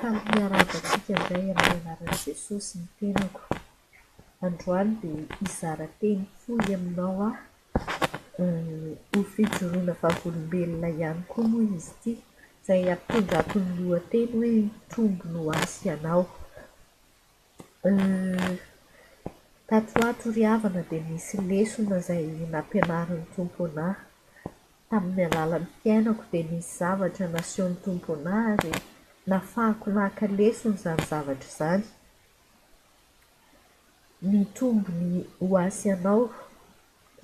Miaravantsika indray amin'ny anaran'i Jesosy ny tenako. Androany dia hizara teny fohy aminao aho. Ho fijoroana vavolombelona ihany koa moa izy ity, izay ampitondraton'ny lohateny hoe tombony ho asy ianao. Tato ato ry havana dia nisy lesona izay nampianarin'ny tompo anahy. Tamin'ny alalan'ny fiainako dia nisy zavatra nasehon'ny tompo anahy ary nahafahako naka lesona izany zavatra izany. Ny tombony ho asy ianao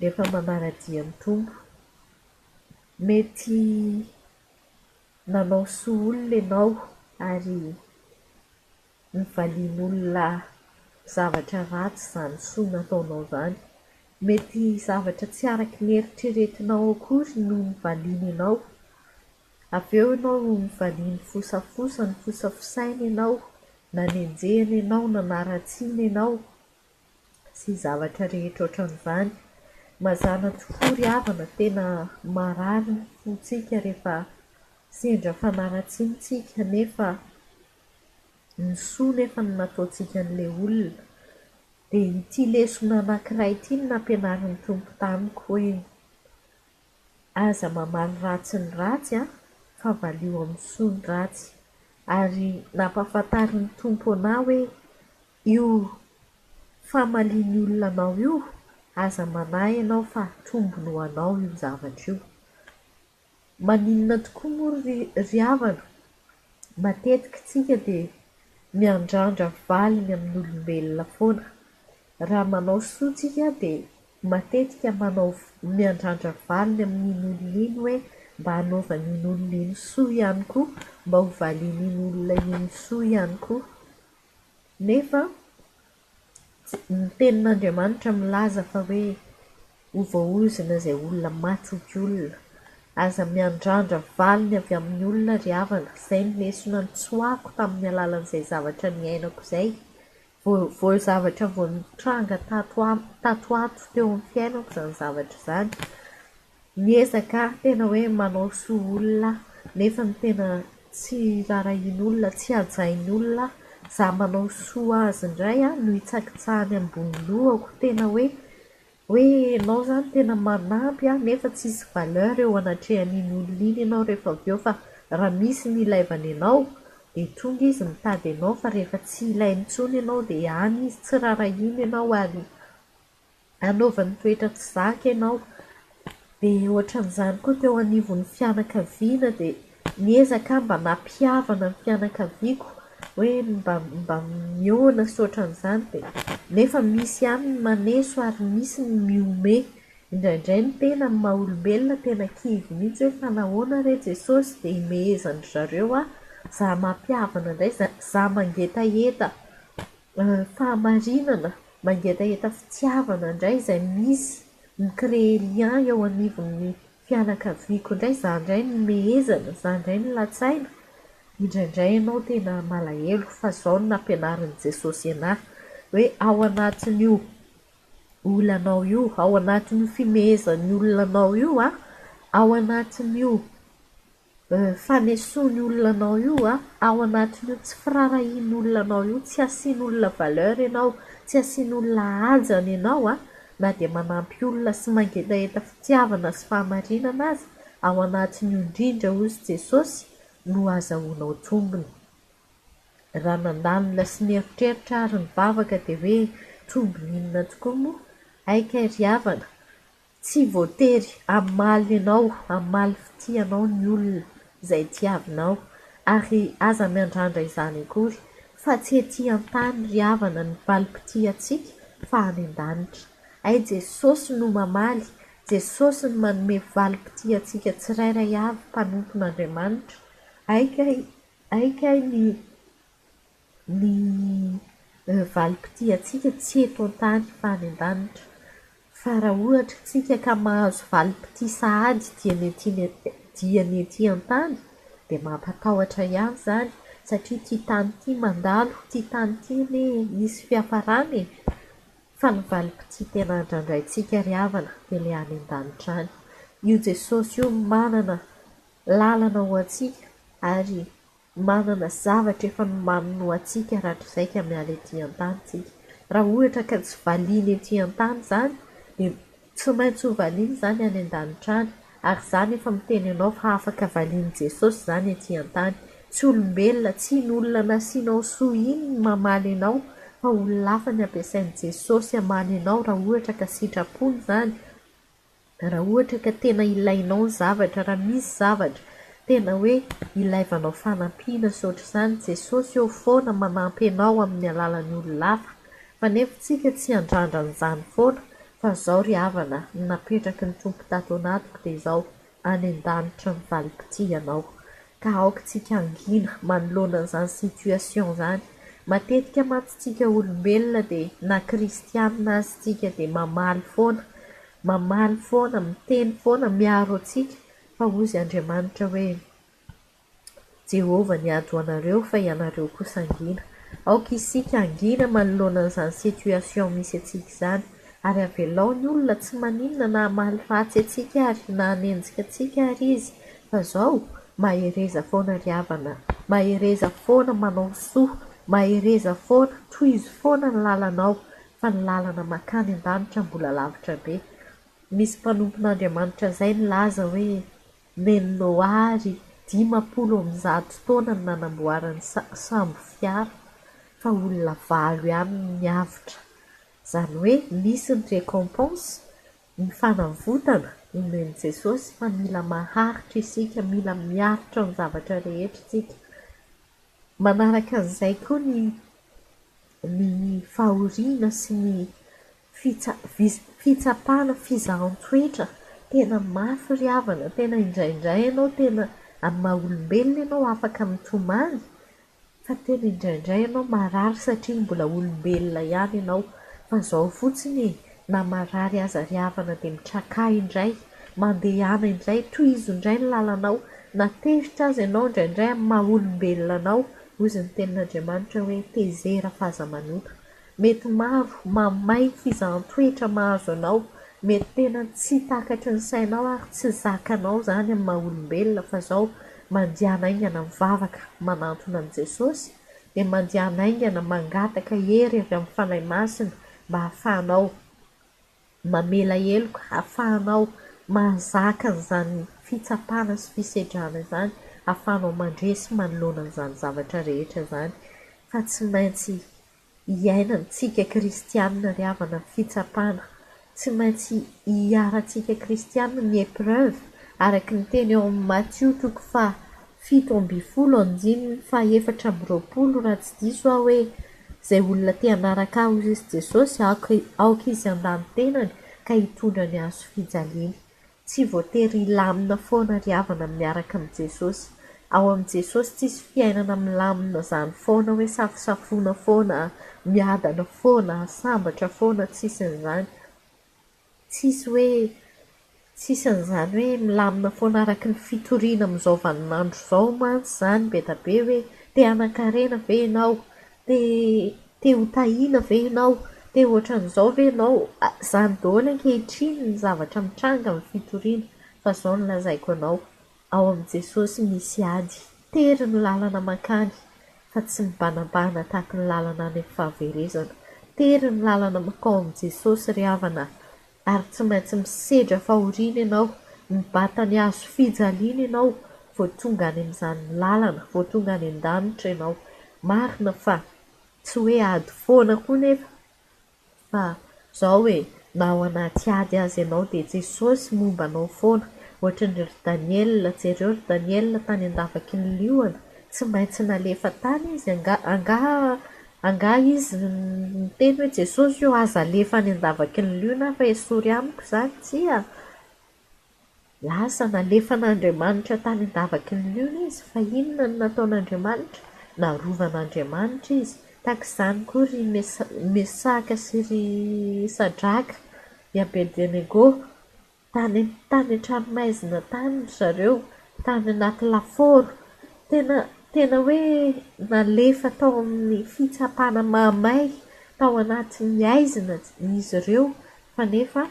rehefa manaradia ny tompo. Mety nanao soa olona ianao ary nivalian'olona zavatra ratsy izany soa nataonao izany. Mety zavatra tsy araky ny eritreretinao akory no nivaliana ianao. Avy eo ianao nivaliany fosafosa, nifosafosaina ianao, nanenjehana ianao, nanaratsiana ianao sy zavatra rehetra ohatran'izany. Mazàna tokoa ry havana, tena marary ny fontsika rehefa sendra fanaratsiantsika nefa ny soa nefa ny nataontsika an'ilay olona. Dia ity lesona anankiray ity no nampianarin'ny tompo tamiko hoe aza mamaly ratsy ny ratsy fa valio amin'ny soa ny ratsy. Ary nampahafantarin'ny tompo anahy hoe io famalian'ny olona anao io, aza manahy ianao fa tombony ho anao io zavatra io. Maninona tokoa moa ry havana, matetika isika dia miandrandra valiny amin'ny olombelona foana. Raha manao soa isika dia matetika miandrandra valiny amin'iny olona iny hoe mba hanaovan'iny olona iny soa ihany koa, mba ho valian'iny olona iny soa ihany koa. Nefa ny tenin'Andriamanitra milaza fa hoe ho voaozona izay olona matroky olona. Aza miandrandra valiny avy amin'ny olona ry havana. Izay ny lesona nitsoahako tamin'ny alalan'izay zavatra niainako izay. Zavatra vao nitranga tato ato teo amin'ny fiainako izany zavatra izany. Niezaka tena hoe manao soa olona nefa ny tena tsy rarahin'olona, tsy hajain'olona. Za manao soa azy indray no hitsakitsahany ambony lohako, tena hoe ianao izany tena manampy nefa tsisy valeur eo anatrehan'iny olona iny ianao rehefa avy eo, fa raha misy ny ilaivany ianao dia tonga izy mitady ianao, fa rehefa tsy ilainy intsony ianao dia any izy, tsy rarahiny ianao ary anaovany toetra tsy zaka ianao. Dia ohatran'izany koa teo anivon'ny fianakaviana dia niezaka mba nampihavana ny fianakaviako hoe mba mihoana sy ohatran'izany, dia nefa misy ihany ny maneso ary misy ny miome. Indraindray ny tena ny maha-olombelona tena kivy mihitsy hoe fa nahoana re Jesosy dia imehezany zareo za mampihavana indray, za mangetaheta fahamarinana, mangetaheta fitiavana indray izay misy mi-créer lien eo anivon'ny fianakaviako indray, za indray ny mehezana, za indray ny latsaina. Indraindray ianao tena malahelo fa izao no nampianarin'i Jesosy anahy hoe ao anatin'io olanao io, ao anatin'io fimehezan'ny olonanao io, ao anatin'io fanesoan'ny olonanao io, ao anatin'io tsy firarahin'ny olonanao io, tsy asian'olona valeur ianao, tsy asian'olona hajana ianao, na dia manampy olona sy mangetaheta fitiavana sy fahamarinana azy, ao anatin'io indrindra hozy Jesosy no azahoanao tombony. Raha nandanina sy nieritreritra ary nivavaka dia hoe tombony inona tokoa moa? Aika ry havana, tsy voatery hamaly ianao, hamaly fitianao ny olona izay tiavinao, ary aza miandrandra izany akory, fa tsy ety an-tany ry havana ny valim-piti antsika fa any an-danitra. Ay Jesosy no mamaly, Jesosy no manome valim-piti antsika tsirairay avy, mpanompon'Andriamanitra. Aika ny valim-piti antsika tsy eto an-tany fa any an-danitra. Fa raha ohatra tsika ka mahazo valim-piti sahady dia ny ety an-tany dia mampatahotra ihany izany, satria ity tany ity mandalo, ity tany ity misy fiafarany. Fa ny valim-piti tena andrandraintsika ry havana dia ilay any an-danitra any. Io Jesosy io manana lalana ho antsika ary manana zavatra efa nomanino atsika rahatr'izay ka miala ety an-tany tsika raha ohatra ka tsy valiany ety an-tany zany dia tsy maintsy ho valiany zany any an-danitra any ary zany efa miteny ianao fa afaka valiany Jesosy zany ety an-tany tsy olombelona tsy ny olona nasianao soa iny ny mamaly ianao fa olona hafa ny ampiasain'i Jesosy hamaly ianao raha ohatra ka sitrapony zany raha ohatra ka tena ilainao ny zavatra raha misy zavatra tena hoe ilaivanao fanampiana soatr'izany Jesosy eo foana manampy ianao amin'ny alalan'ny olona hafa fa nefa tsika tsy andrandranyizany foana fa zao ry havana napetraky ny tompo tato anatiko dia izao any an-danitra mivalim-pity ianao ka aoka tsika angina manoloana an'izany situation zany matetika mantsy tsika olombelona dia na kristianina azy tsika dia mamaly foana miteny foana miaro antsika fa ozy Andriamanitra hoe Jehovah niado anareo fa ianareo kosa angina aoka isika angina manoloana an'izany situation misy atsika izany ary avelao ny olona tsy maninona na hamaly ratsy atsika ary na hanenjika atsika ary izy fa zao mahereza foana ry havana mahereza foana manao soa mahereza foana tohizo foana ny lalanao fa ny lalana makany an-danitra mbola lavitra be misy mpanompon'Andriamanitra zay nilaza hoe Noary 500 taona ny nanamboarany sambo fiara fa olona 9 ihany niavitra zany hoe nisy ny récompense ny fanavotana omeny Jesosy fa mila maharitra isika mila miaritra ny zavatra rehetra tsika manaraka an'izay koa ny fahoriana sy ny fitsapana fizahan-toetra tena mafy ry havana tena indraindray ianao tena amin'ny maha olombelona ianao afaka mitomany fa tena indraindray ianao marary satria mbola olombelona ihany ianao fa zao fotsiny na marary aza ry havana dia mitrakay indray mandeha ana indray tohizo indray ny lalanao na tezitra azy ianao indraindray amin'ny maha olombelona anao ozy ny tenin'Andriamanitra hoe tezera faza manoto mety maro mamay fizahan-toetra mahazo anao mety tena tsy takatry ny sainao ary tsy zakanao zany amin'ny maha olombelona fa zao mandiana aingana mivavaka manantona an'i Jesosy dia mandiana aingana mangataka hery avy amin'ny fanahy masina mba hahafahanao mamela heloka hahafahanao mahazaka an'izany fitsapana sy fisedrana izany hahafahanao mandresy manoloana an'izany zavatra rehetra zany fa tsy maintsy hiainantsika kristianina ry havana fitsapana tsy maintsy hiarantsika kristianina ny épreuve araky ny teny eo amin'ny Matthieu 7:19 raha tsy diso aho hoe zay olona te hanaraka aho izy Jesosy aoka izy andany tenany ka hitondra ny azo fijaliany tsy voatery hilamina foana ry havana miaraka amin'ny Jesosy ao amin'ny Jesosy tsisy fiainana milamina zany foana hoe safosafona foana miadana foana sambatra foana tsisy an'izany tsisy an'izany hoe milamina foana araky ny fitoriana amin'izao vaninandro zao mantsy zany be da be hoe te hanan-karena ve ianao te ho tahiana ve ianao te ohatran'izao ve ianao zany daholo ankehitriny ny zavatra mitranga amin'ny fitoriana fa zao ny lazaiko anao ao amin'ny Jesosy misy ady tery ny lalana makany fa tsy mibanabana tahaka ny lalana any amin'ny fahaverezana tery ny lalana makao amin'ny Jesosy ry havana ary tsy maintsy misedra fahoriana ianao mibata ny azo fijaliana ianao vao tonga any amin'izany lalana vao tonga any an-danitra ianao marina fa tsy hoe ady foana koa nefa fa zao hoe na ao anaty ady azy ianao dia Jesosy momba anao foana ohatran'ny ry Daniela jereo ry Daniela tany andavaky ny liona tsy maintsy nalefa tany izy anga izy miteny hoe Jesosy io aza alefa any andavaky ny liona fa esory amiko zany tsia lasa nalefa n'Andriamanitra tany andavaky ny liona izy fa inona ny nataon'Andriamanitra narovan'Andriamanitra izy tahaka izany koa ry Mesaka sy ry Sadraka i Abednego tany an-tranomaizina tany zareo tany anaty laforo tena hoe nalefa tao amin'ny fitsapana mahamay tao anatin'ny aizina izy ireo fa nefa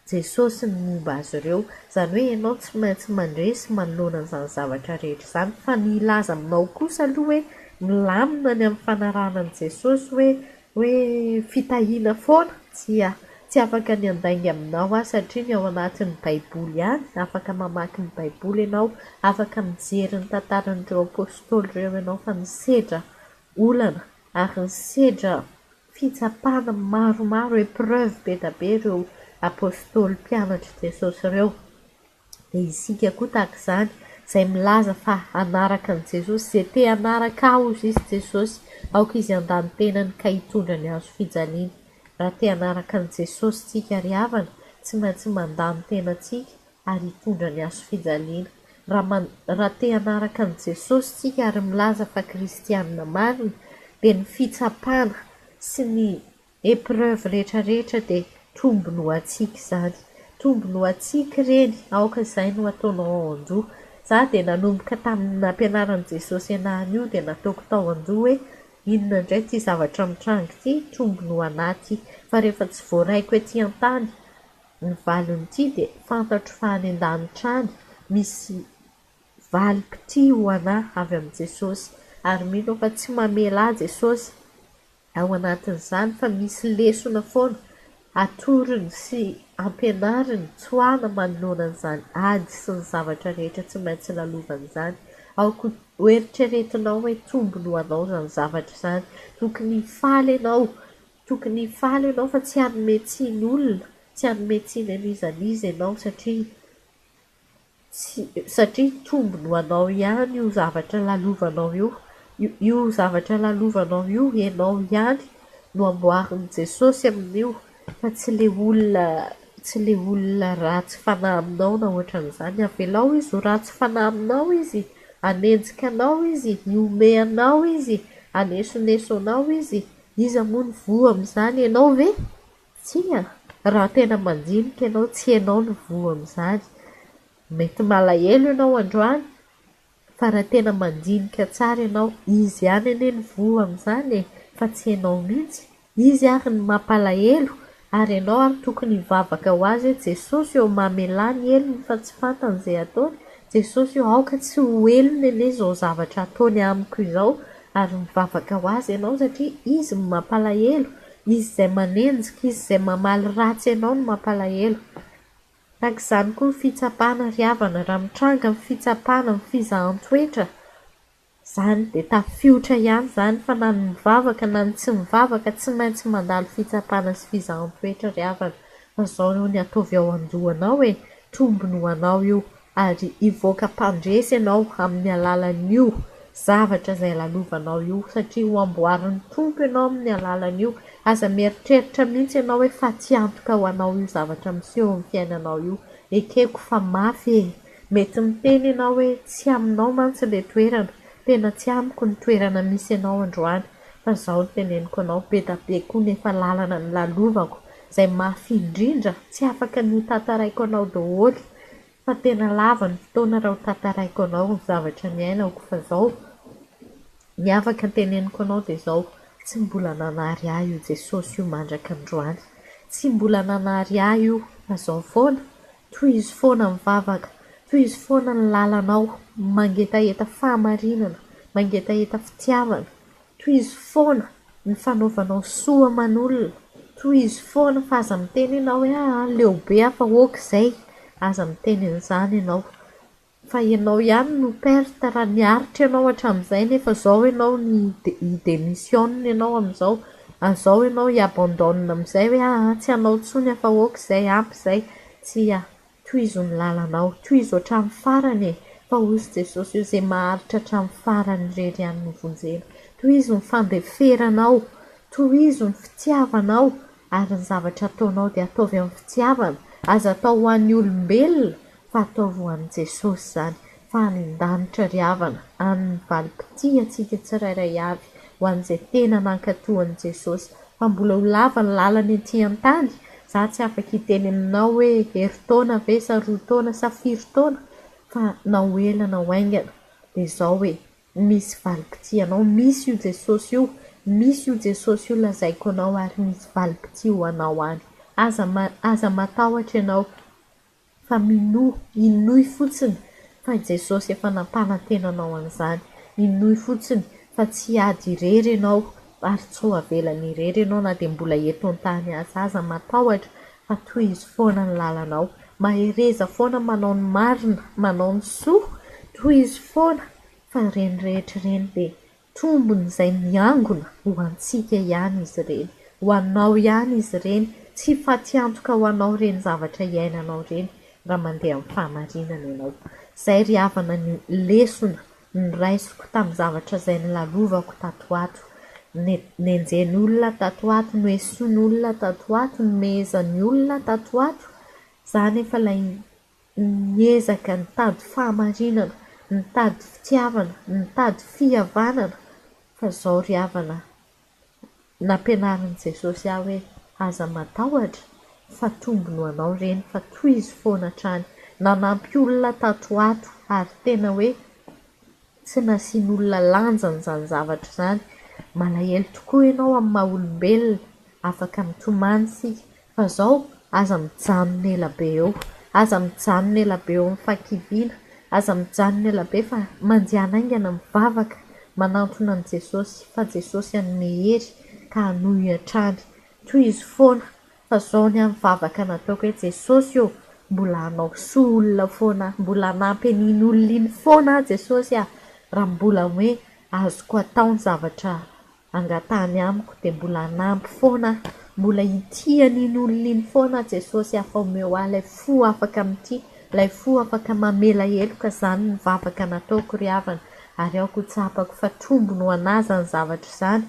Jesosy ny momba azy ireo, izany hoe ianao tsy maintsy mandresy manoloana an'izany zavatra rehetra izany, fa ny ilaza aminao kosa aloha hoe milamina ny amin'ny fanarahana an'i Jesosy hoe fitahiana foana tsy afaka ny andainga aminao aho satria ny ao anatin'ny baiboly ihany, afaka mamaky ny baiboly ianao, afaka mijery ny tantaran'ireo apôstôly ireo ianao fa nisedra olana ary nisedra fitsapana maromaro épreuve be da be ireo apôstôly mpianatra Jesosy ireo. Dia isika koa tahaka izany izay milaza fa anaraka an'i Jesosy, izay te anaraka aho izy Jesosy, aoka izy andany tenany ka hitondra ny hazo fijaliana. Raha te anaraka an'i Jesosy tsika ry havana, tsy maintsy mandany tenantsika ary hitondra ny hazo fijaliana. Raha te anaraka an'i Jesosy tsika ary milaza fa kristianina marina, dia ny fitsapana sy ny épreuve rehetrarehetra dia tombony ho antsika izany. Tombony ho antsika ireny, aoka izay no ataonao ao an-doha. Za dia nanomboka tamin'ny nampianaran'i Jesosy ianahana io dia nataoko tao an-doha hoe inona indray ty zavatra mitranga ity, tombony ho anaty. Fa rehefa tsy voaraiko ety an-tany ny valiny ity dia fantatro fa any an-danitra any misy valim-pity ho anahy avy amin'i Jesosy. Ary mino fa tsy mamela ahy Jesosy ao anatin'izany fa misy lesona foana atoriny sy ampianariny tsoahana manoloana an'izany ady sy ny zavatra rehetra tsy maintsy lalovan'izany. Aoko hoeritreretinao hoe tombony ho anao izany zavatra izany. Tokony hifaly ianao fa tsy hanome tsiny olona, tsy hanome tsiny an'izaniza ianao satria tombony ho anao ihany io zavatra lalovanao io. Io zavatra lalovanao io ianao ihany no amboarin'i Jesosy amin'io, fa tsy le olona ratsy fanahy aminao na ohatran'izany. Avelao izy ho ratsy fanahy aminao izy, anenjika anao izy, hiome anao izy, anesoneso anao izy. Iza moa ny voa amin'izany, ianao ve? Tsia, raha tena mandinika ianao tsy ianao ny voa amin'izany. Mety malahelo ianao androany, fa raha tena mandinika tsara ianao, izy ihany anie ny voa amin'izany fa tsy ianao mihitsy. Izy ary ny mampalahelo ary ianao ary tokony hivavaka ho azy hoe Jesosy eo mamelany elony fa tsy fantany izay ataony. Jesosy eo aoka tsy ho elony anie izao zavatra ataony amiko izao, ary mivavaka ho azy ianao satria izy ny mampalahelo, izy izay manenjika, izy izay mamaly ratsy ianao no mampalahelo. Tahaka izany koa ny fitsapana ry havana, raha mitranga ny fitsapana ny fizahan-toetra, izany dia tafiotra ihany izany fa na ny mivavaka na ny tsy mivavaka tsy maintsy mandalo fitsapana sy fizahan-toetra ry havana. Fa izao ny ataovy ao an-dohanao hoe tombony ho anao io, ary hivoaka mpandresy ianao amin'ny alalan'io zavatra izay lalovanao io, satria ho amboarin'ny tompo ianao amin'ny alalan'io. Aza mieritreritra mihitsy ianao hoe fa tsy antoka ho anao io zavatra miseho amin'ny fiainanao io. Ekeko fa mafy mety miteny ianao hoe tsy aminao mantsy ilay toerana, tena tsy amiko ny toerana misy ianao androany. Fa izao ny teneniko anao, be da be koa nefa lalana ny lalovako izay mafy indrindra, tsy afaka ny tantaraiko anao daholo, fa tena lava ny fotoana raha ho tantaraiko anao ny zavatra niainako. Fa izao ny afaka teneniko anao dia izao, tsy mbola nanary ahy io Jesosy io mandraka androany, tsy mbola nanary ahy io, fa izao foana toy izy foana mivavaka, toy izy foana ny lalanao, mangetaheta fahamarinana, mangetaheta fitiavana, toy izy foana ny fanaovanao soa aman'olona, toy izy foana fa aza miteny ianao hoe leobe aho fa oka izay, aza miteny an'izany ianao. Fa ianao ihany no perte raha niaritra ianao hatramin'izay nefa izao ianao ny hidémissione ianao amin'izao, an'izao ianao hiabandonina amin'izay hoe tsy hanao intsony aho fa oka izay, ampy izay. Tsia, toy izy ny lalanao, toy izy hatramin'ny farany fa hozy Jesosy io izay maharitra hatramin'ny farany irery ihany no vonjena. Toy izy ny fandeferanao, toy izy ny fitiavanao, ary ny zavatra ataonao dia ataovy amin'ny fitiavana. Aza atao ho an'ny olombelona fa ataovy ho an'i Jesosy izany, fa any an-danitra ry havana, any valim-pity antsika tsirairay avy, ho an'izay tena nankatoan'i Jesosy. Fa mbola ho lava ny lalany ety an-tany, za tsy afaka hiteny aminao hoe herintaona ve sa roa taona sa firy taona, fa na ho ela na ho aingana dia izao hoe misy valim-pity anao, misy io Jesosy io, misy io Jesosy io lazaiko anao, ary misy valim-pity ho anao any. aza matahotra ianao fa inoy fotsiny fa Jesosy efa nampanantenanao an'izany. Inoy fotsiny fa tsy ady irery ianao ary tsy ho avelany irery ianao na dia mbola eto an-tany aza matahotra fa toy izy foana ny lalanao. Mahereza foana manao ny marina, manao ny soa, toy izy foana fa reny rehetra reny dia tombony izay miangona ho antsika ihany izy ireny, ho anao ihany izy ireny, tsy faty-antoka ho anao reny zavatra iainanao reny raha mandeha amin'ny fahamarinana ianao. Izay ry havana ny lesona niraisiko tamin'ny zavatra izay nilalovako tato ato. Nenjeny olona tato ato, noesoiny olona tato ato, nomehezany olona tato ato. Izany efa ilay niezaka nitady fahamarinana, nitady fitiavana, nitady fihavanana. Fa izao ry havana, nampianarin'i Jesosy aho hoe aza matahotra fa tombony ho anao reny fa toy izy foana hatrany. Nanampy olona tato ato ary tena hoe tsy nasian'olona lanjany izany zavatra izany. Malahelo tokoa ianao amin'ny maha-olombelona, afaka mitomany isika. Fa izao aza mijanona elabe eo, aza mijanona elabe eo amin'ny fakiviana, aza mijanona elabe fa mandiana aingana mivavaka manantona an'i Jesosy, fa Jesosy hanome hery ka hanohy hatrany. Toy izy foana fa izao ny amin'ny vavaka nataoko hoe Jesosy eo, mbola hanao soa olona foana, mbola hanampy an'iny olona iny foana Jesosy raha mbola hoe azoko atao ny zavatra angatahany amiko dia mbola hanampy foana, mbola ity an'iny olona iny foana Jesosy afa omeo ahy ilay fo afaka amin'ity, ilay fo afaka mamela heloka. Izany ny vavaka nataoko ry havana ary aoko tsapako fa tombony ho anazy ny zavatra izany,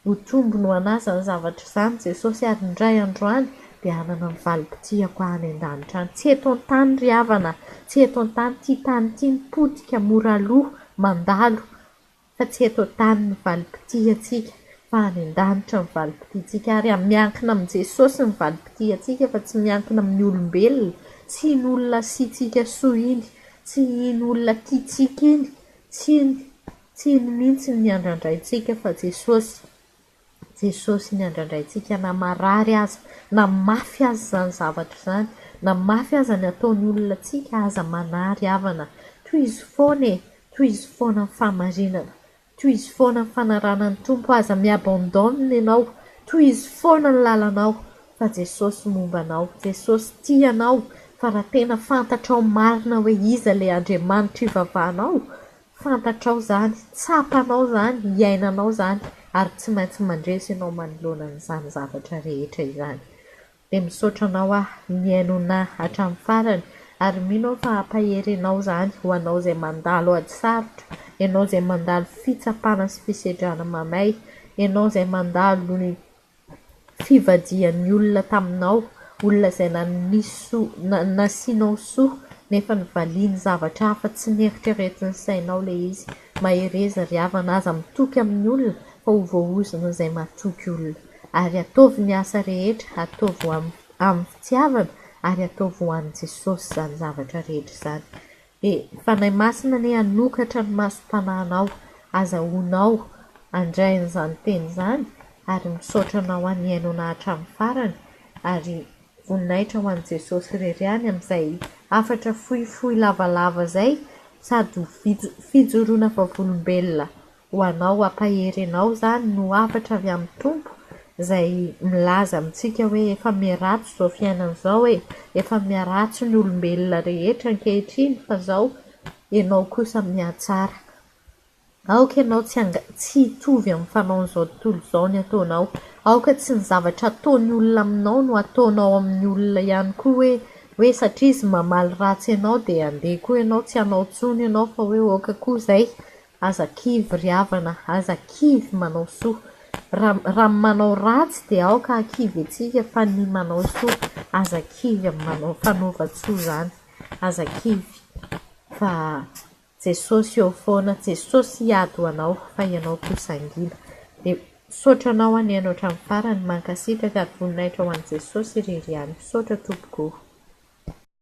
ho tombony ho anazy ny zavatra izany Jesosy ary indray androany dia hanana ny valim-potihako any an-danitra any. Tsy eto an-tany ry havana, tsy eto an-tany, ity tany ity nipotika mora loha mandalo, fa tsy eto an-tany ny valim-potihantsika fa any an-danitra ny valim-potihantsika ary miankina amin'ny Jesosy ny valim-potihantsika fa tsy miankina amin'ny olombelona, tsy iny olona siantsika soa iny, tsy iny olona tiantsika iny, tsy iny mihitsy ny andrandraintsika fa Jesosy ny andrandraintsika na marary aza na mafy aza izany zavatra izany, na mafy aza ny ataony olona tsika aza manary havana. Toy izy foana e, toy izy foana ny fahamarinana, toy izy foana ny fanaranan'ny tompo, aza miabandonina ianao, toy izy foana ny lalanao fa Jesosy mombanao, Jesosy tianao. Fa raha tena fantatrao marina hoe iza ilay Andriamanitra ivavahanao, fantatrao izany, tsapanao izany, iainanao izany ary tsy maintsy mandresy ianao manoloana an'izany zavatra rehetra izany. Dia misaotra anao niainona hatramin'ny farany ary mino fa hampahery ianao izany ho anao izay mandalo ady sarotra, ianao izay mandalo fitsapana sy fisedrana mamay, ianao izay mandalo ny fivadihan'ny olona taminao, olona izay nasianao soa nefa nivaliany zavatra hafa tsy nieritreretin'ny sainao ilay izy. Mahereza ry havana, aza mitoky amin'ny olona fa ho voahozana izay matoky olona ary ataovy ny asa rehetra, ataovy amin'ny fitiavana ary ataovy ho an'i Jesosy izany zavatra rehetra izany. Fanahy masina anie hanokatra ny masom-panahinao, azahoanao andrain'izany teny izany ary misaotra anao niainona hatramin'ny farany ary voninahitra ho an'i Jesosy irery ihany amin'izay afatra fohifohy lavalava izay sady fijoroana vavolombelona ho anao, hampahery anao izany no afatra avy amin'ny tompo izay milaza amintsika hoe efa miharatso izao fiainana izao, hoe efa miharatso ny olombelona rehetra ankehitriny fa izao ianao kosa mihatsara. Aoka ianao tsy hitovy amin'ny fanaon'izao tontolo izao ny ataonao, aoka tsy ny zavatra ataon'ny olona aminao no ataonao amin'ny olona ihany koa, hoe satria izy mamaly ratsy ianao dia andeha koa ianao tsy hanao tsony ianao fa hoe aoka koa izay. Aza kivy ry havana, aza kivy manao soa. Raha manao ratsy dia aoka kivy antsika fa ny manao soa aza kivy amin'ny fanaova-tsoa izany, aza kivy fa Jesosy eo foana, Jesosy hiady ho anao fa ianao kosa angina. Dia misaotra anao niainao hatramin'ny farany, mankasitraka ary voninahitra ho an'i Jesosy irery ihany. Misaotra tompoko.